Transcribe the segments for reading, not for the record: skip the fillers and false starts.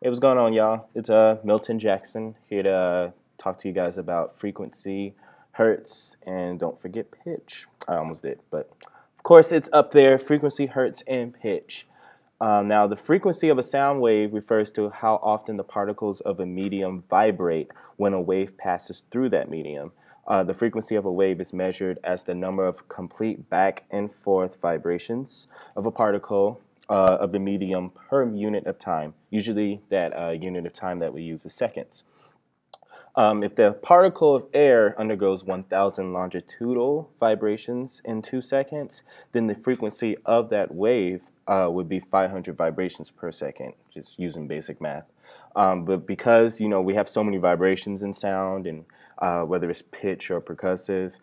Hey, what's going on, y'all? It's Milton Jackson here to talk to you guys about frequency, hertz, and don't forget pitch. I almost did, but of course it's up there, frequency, hertz, and pitch. Now, the frequency of a sound wave refers to how often the particles of a medium vibrate when a wave passes through that medium. The frequency of a wave is measured as the number of complete back and forth vibrations of a particle of the medium per unit of time. Usually that unit of time that we use is seconds. If the particle of air undergoes 1,000 longitudinal vibrations in 2 seconds, then the frequency of that wave would be 500 vibrations per second, just using basic math. But because, we have so many vibrations in sound, and whether it's pitch or percussive,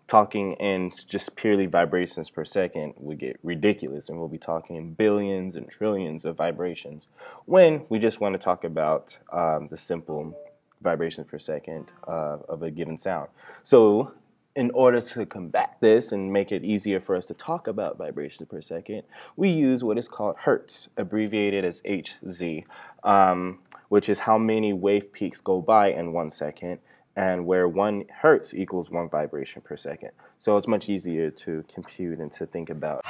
talking in just purely vibrations per second would get ridiculous, and we'll be talking billions and trillions of vibrations when we just want to talk about the simple vibrations per second of a given sound. So in order to combat this and make it easier for us to talk about vibrations per second, we use what is called Hertz, abbreviated as Hz, which is how many wave peaks go by in 1 second, and where 1 hertz equals 1 vibration per second. So it's much easier to compute and to think about.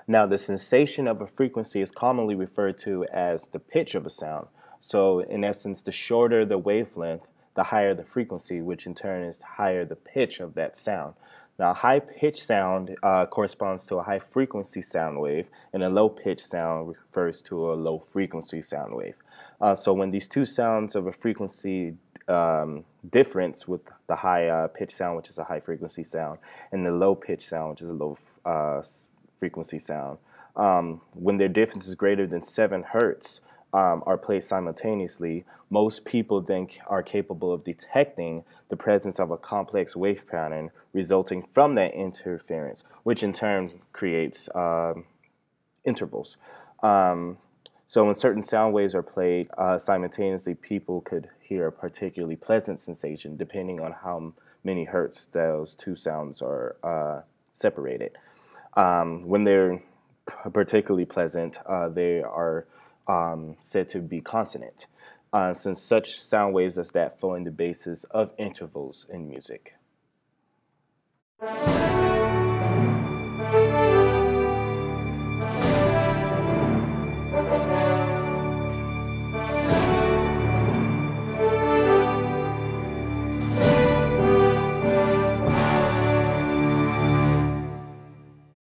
Now, the sensation of a frequency is commonly referred to as the pitch of a sound. So in essence, the shorter the wavelength, the higher the frequency, which in turn is higher the pitch of that sound. Now, high pitch sound corresponds to a high frequency sound wave, and a low pitch sound refers to a low frequency sound wave. So when these two sounds of a frequency difference, with the high pitch sound, which is a high frequency sound, and the low pitch sound, which is a low frequency sound, when their difference is greater than 7 hertz, are played simultaneously, most people then are capable of detecting the presence of a complex wave pattern resulting from that interference, which in turn creates intervals. So when certain sound waves are played simultaneously, people could hear a particularly pleasant sensation depending on how many hertz those two sounds are separated. When they're particularly pleasant, they are said to be consonant, since such sound waves as that form the basis of intervals in music.